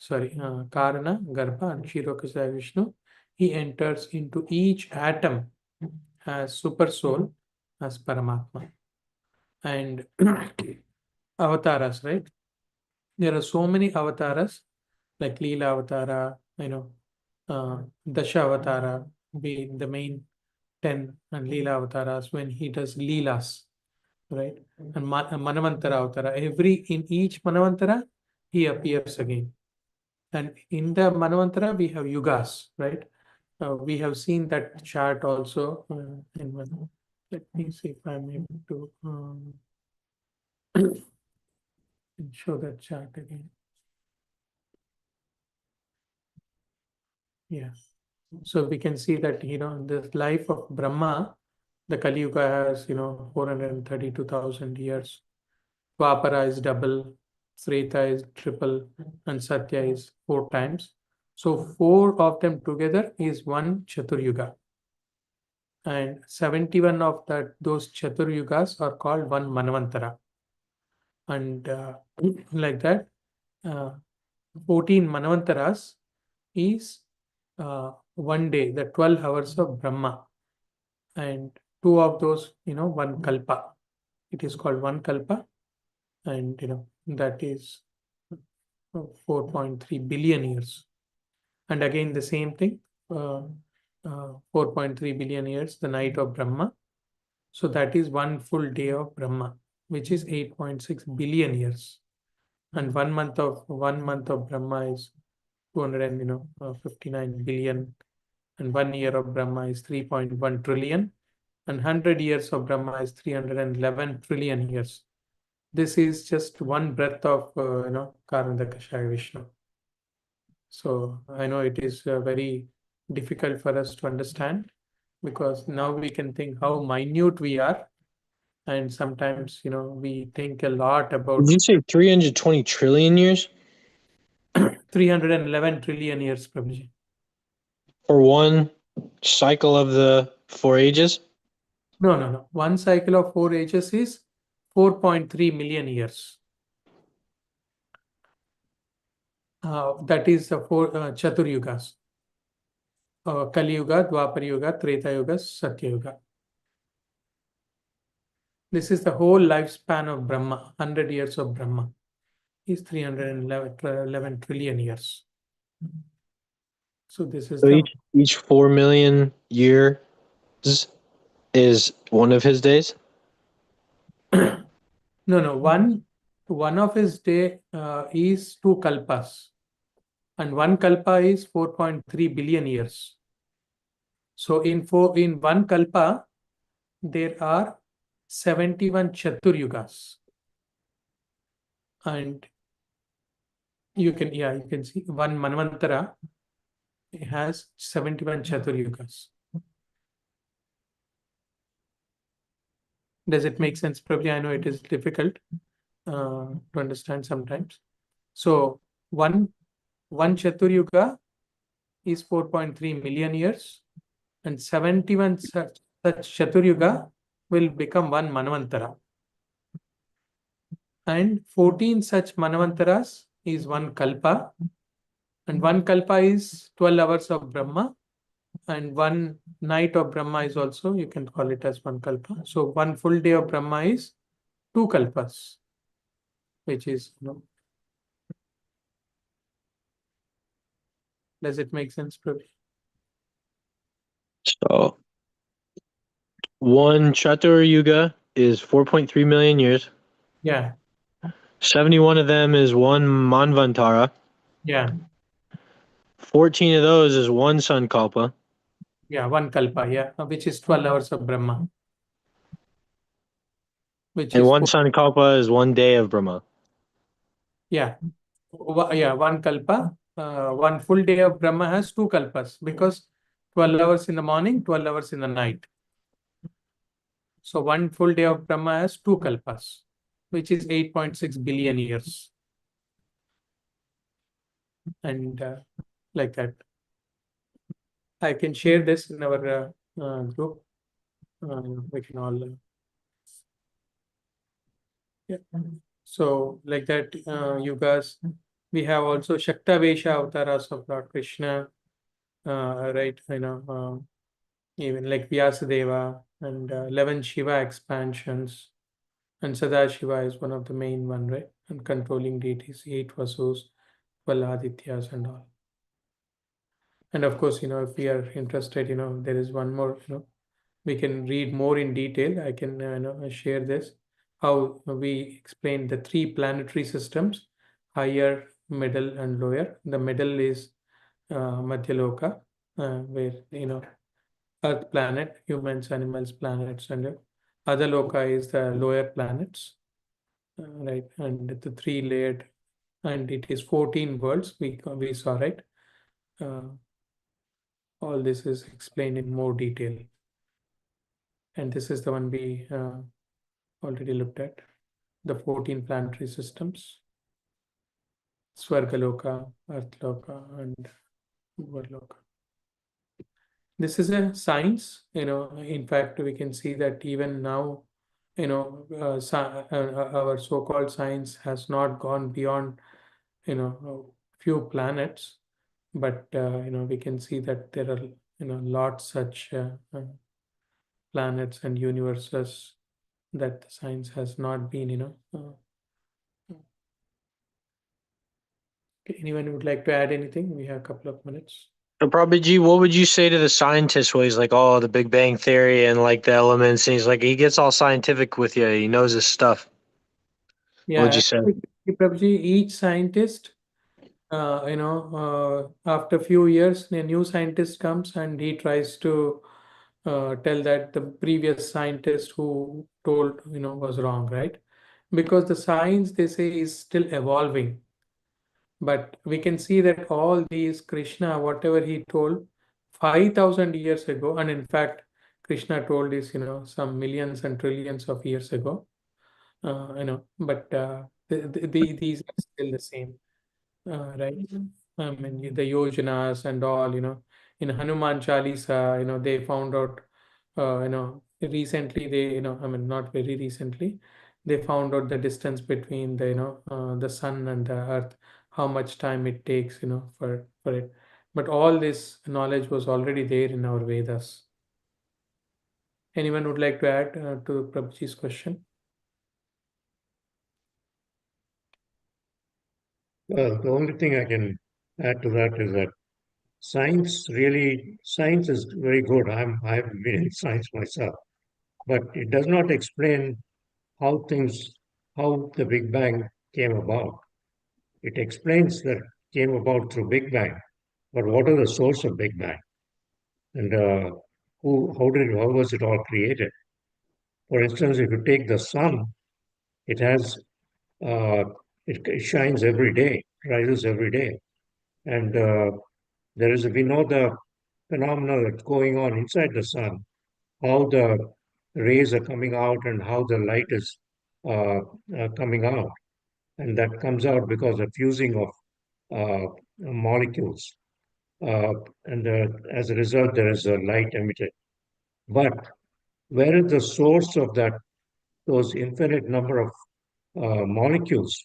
Karana, Garbha, and Kshiroka Vishnu, he enters into each atom as super soul, as Paramatma. And avatars, right? There are so many avatars, like Leela Avatara, Dasha Avatara, being the main 10, and Leela Avataras when he does Leelas, right? And Manavantara Avatara. In each Manavantara, he appears again. And in the Manavantara, we have Yugas, right? We have seen that chart also in one. Let me see if I'm able to show that chart again. Yeah. So we can see that, the life of Brahma, the Kali Yuga has, 432,000 years. Dwapara is double, Treta is triple, and Satya is 4 times. So 4 of them together is one Chaturyuga. And 71 of those Chaturyugas are called one Manvantara. And like that, 14 Manvantaras is one day, the 12 hours of Brahma. And 2 of those, one Kalpa. It is called one Kalpa. And, that is 4.3 billion years. And again, the same thing, 4.3 billion years, the night of Brahma. So that is one full day of Brahma, which is 8.6 billion years. And 1 month of Brahma is 259 billion. And 1 year of Brahma is 3.1 trillion. and 100 years of Brahma is 311 trillion years. This is just one breath of, Karanakashaya Vishnu. So I know it is very difficult for us to understand, because now we can think how minute we are. And sometimes, we think a lot about Did you say 320 trillion years 311 trillion years, Prabhuji. for one cycle of the 4 ages? No. One cycle of 4 ages is 4.3 million years. That is four Chatur Yugas. Kali Yuga, Dwapar Yuga, Treta Yuga, Satya Yuga. This is the whole lifespan of Brahma. 100 years of Brahma is 311 trillion years. So this is So the each 4 million years is one of his days? no. One of his day is 2 kalpas, and 1 kalpa is 4.3 billion years. So in one kalpa, there are 71 Chatur Yugas. And you can see one Manvantara has 71 Chatur Yugas. Does it make sense, Prabhuji? I know it is difficult to understand sometimes. So one Chatur Yuga is 4.3 million years, and 71 such Chatur Yuga will become one Manvantara. And 14 such Manvantaras is one Kalpa, and one Kalpa is 12 hours of Brahma, and one night of Brahma is also, you can call it as one Kalpa. So one full day of Brahma is 2 Kalpas, which is, does it make sense, Prabhu? So one Chatur Yuga is 4.3 million years. Yeah. 71 of them is one Manvantara. Yeah. 14 of those is one Sankalpa. Yeah, one Kalpa, yeah, which is 12 hours of Brahma. And one Sankalpa is one day of Brahma. Yeah. One Kalpa. One full day of Brahma has 2 Kalpas, because 12 hours in the morning, 12 hours in the night. So one full day of Brahma has 2 Kalpas, which is 8.6 billion years. And like that. I can share this in our group. We can all. Yeah. So like that, yugas. We have also Shaktavesha avatars of Lord Krishna. Right, even like Vyasadeva, and 11 Shiva expansions, and Sadashiva is one of the main one, right? And controlling deities, 8 Vasus, 12 Adityas and all. And of course, if we are interested, there is one more, we can read more in detail. I can share this, how we explain the 3 planetary systems, higher, middle, and lower. The middle is Madhyaloka, where, Earth planet, humans, animals, planets, and other loka is the lower planets, right? And the 3 layered, and it is 14 worlds we saw, right? All this is explained in more detail, and this is the one we already looked at, the 14 planetary systems: Swargaloka, Earthloka, and Varloka. This is a science, in fact, we can see that even now, our so-called science has not gone beyond, a few planets, but, we can see that there are, lots such planets and universes that the science has not been, anyone would like to add anything? We have a couple of minutes. So Prabhuji, what would you say to the scientist when he's like, oh, the Big Bang Theory and like the elements, and he's like, he gets all scientific with you, he knows his stuff. What would you say? Prabhuji, each scientist, after a few years, a new scientist comes and he tries to, tell that the previous scientist who told, was wrong, right? Because the science, they say, is still evolving. But we can see that all these Krishna, whatever he told 5,000 years ago, and in fact, Krishna told this, some millions and trillions of years ago, but these are still the same, right? I mean, the yojanas and all, in Hanuman Chalisa, they found out, recently they, I mean, not very recently, they found out the distance between the, the sun and the earth, how much time it takes, for it. But all this knowledge was already there in our Vedas. Anyone would like to add to Prabhuji's question? Well, the only thing I can add to that is that science is very good. I've been in science myself, but it does not explain how how the Big Bang came about. It explains that came about through Big Bang, but what are the source of Big Bang? And how was it all created? For instance, if you take the sun, it has uh, it shines every day, rises every day, and we know the phenomena that's going on inside the sun, how the rays are coming out and how the light is coming out, and that comes out because of fusing of molecules, uh, and as a result, there is a light emitted. But where is the source of those infinite number of molecules?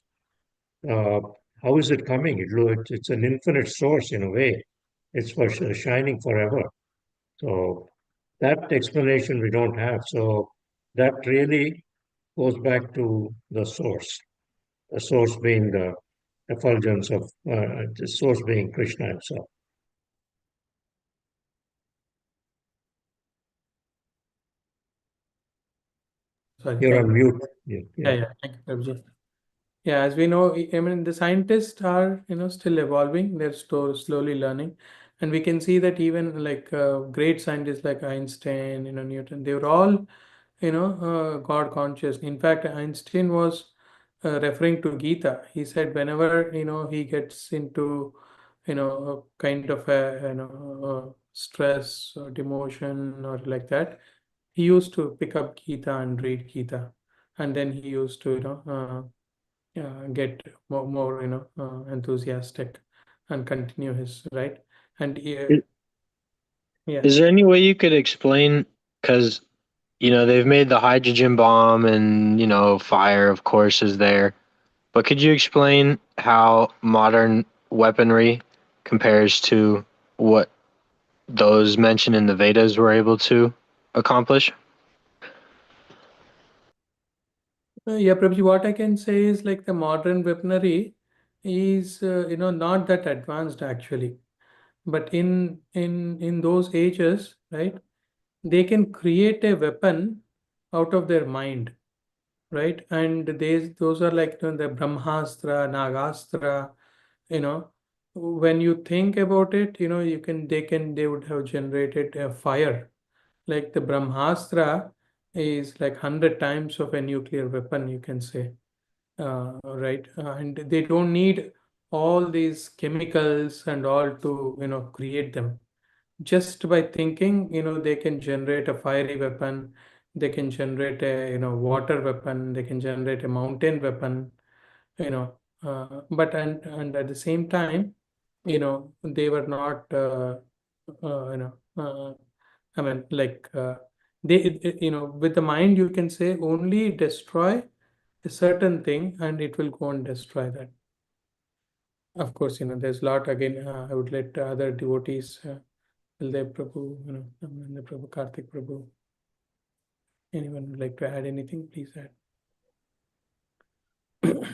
Uh, how is it coming? It's an infinite source in a way. It's for shining forever. So that explanation we don't have. So that really goes back to the source being the effulgence of the source being Krishna himself. Sorry, You're thank on you. mute. Yeah, thank you, Prabhuji. Yeah, as we know, I mean, the scientists are, still evolving. They're slowly learning, and we can see that even like great scientists like Einstein, Newton, they were all, God conscious. In fact, Einstein was referring to Gita. He said whenever, he gets into, a kind of a, stress or demotion or like that, he used to pick up Gita and read Gita, and then he used to, get more enthusiastic and continue his right. And Is, yeah, is there any way you could explain? Because they've made the hydrogen bomb, and fire, of course, is there. But could you explain how modern weaponry compares to what those mentioned in the Vedas were able to accomplish? yeah, Prabhuji, what I can say is like the modern weaponry is not that advanced actually, but in those ages, right, they can create a weapon out of their mind, right? And those are like, the Brahmastra, Nagastra, you know when you think about it, they would have generated a fire. Like the Brahmastra is like 100 times of a nuclear weapon, you can say, right? And they don't need all these chemicals and all to create them. Just by thinking, they can generate a fiery weapon, they can generate a water weapon, they can generate a mountain weapon, you know but and at the same time, they were not you know I mean, like, with the mind, you can say only destroy a certain thing and it will go and destroy that. Of course, there's a lot again. I would let other devotees, Baldev Prabhu, the Prabhu, Karthik Prabhu. Anyone would like to add anything? Please add.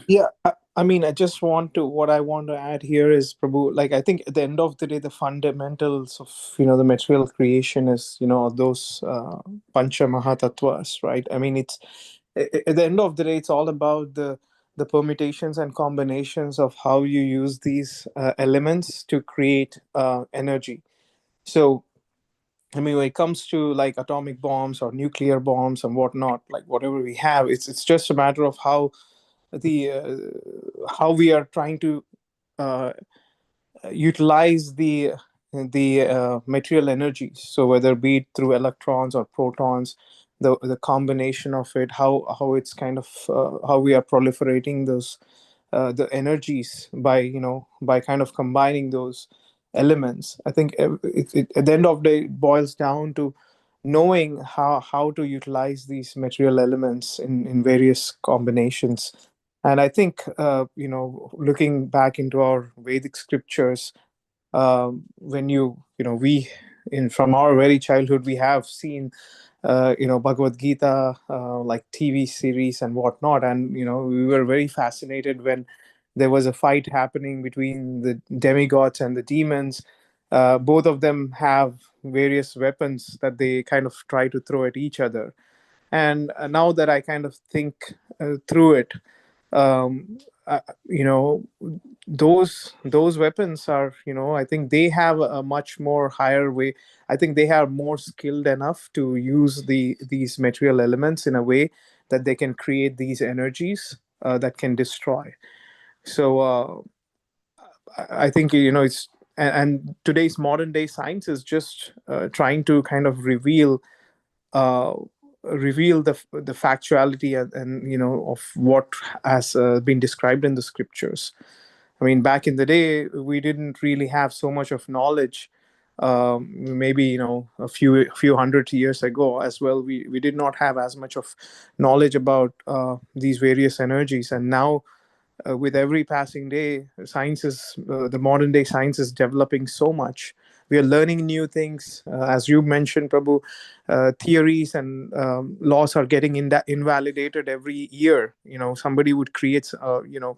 Yeah, I mean, what I want to add here is, Prabhu, like, I think at the end of the day, the fundamentals of, the material creation is, those Pancha Mahatatvas, right? I mean, at the end of the day, it's all about the permutations and combinations of how you use these elements to create energy. So I mean, when it comes to like atomic bombs or nuclear bombs and whatnot, like whatever we have, it's just a matter of the how we are trying to uh, utilize the material energies. So whether be it through electrons or protons, the combination of it, how it's kind of how we are proliferating those the energies by by kind of combining those elements. I think at the end of the day it boils down to knowing how to utilize these material elements in various combinations. And I think looking back into our Vedic scriptures, when we in from our very childhood we have seen Bhagavad Gita, like TV series and whatnot, and we were very fascinated when there was a fight happening between the demigods and the demons. Both of them have various weapons that they kind of try to throw at each other. And now that I kind of think through it, um, you know those weapons are, I think they have a much more higher way. I think they are more skilled enough to use these material elements in a way that they can create these energies that can destroy. So I think it's and today's modern day science is just trying to kind of uh, reveal the factuality and of what has been described in the scriptures. I mean, back in the day, we didn't really have so much of knowledge. Maybe a few hundred years ago as well, we did not have as much of knowledge about these various energies. And now, with every passing day, the modern day science is developing so much. We are learning new things, as you mentioned, Prabhu. Theories and laws are getting invalidated every year. Somebody would create,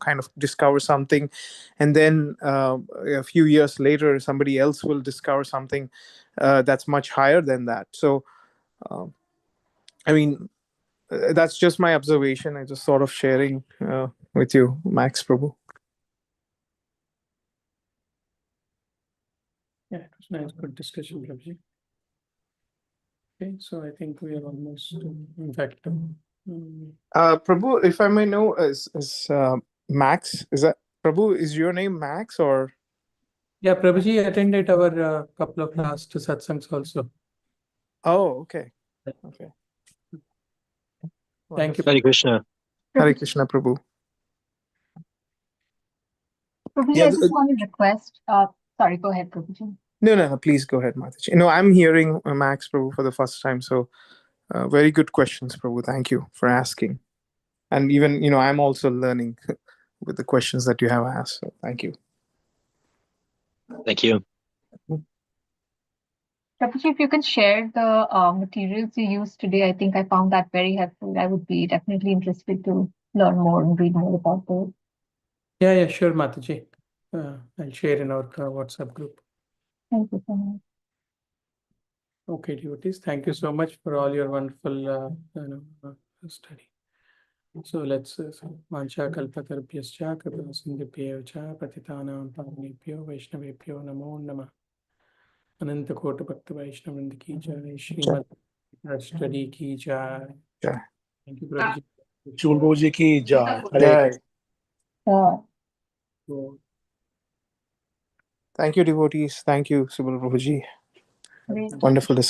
kind of discover something, and then a few years later, somebody else will discover something that's much higher than that. So, uh, I mean, that's just my observation. I just sort of sharing with you, Max, Prabhu. Yeah, it was nice, good discussion, Prabhuji. Okay, so I think we are almost, in fact, Prabhu, if I may know, is Max? Is that Prabhu? Is your name Max or? yeah, Prabhuji attended our couple of last satsangs also. Oh, okay. Okay. Thank you. Hare Krishna. Hare Krishna, Prabhu. Prabhuji, Yeah. I just want to request. Sorry, go ahead, Prabhuji. No. Please go ahead, Mataji. I'm hearing Max, Prabhu, for the first time. So, very good questions, Prabhu. Thank you for asking. And even I'm also learning with the questions that you have asked. So, thank you. Thank you. Prabhuji, if you can share the materials you used today, I think I found that very helpful. I would be definitely interested to learn more and read more about those. Yeah, sure, Mataji. I'll share in our WhatsApp group. Thank you so much. Okay, devotees, thank you so much for all your wonderful study. So let's Vancha Kalpatarpyascha Kripasindhibhyo cha Patitanam Pavanebhyo Vaishnavebhyo Namo Namah. Ananta Kota Bhakta Vaishnavrinda ki jai, Srimad study ki jai. Jai. Thank you, Prabhuji. Shul Prabhuji ki jai. Hare Jai. So, Thank you, devotees. Thank you, Subal Prabhuji. Hare Wonderful discussion.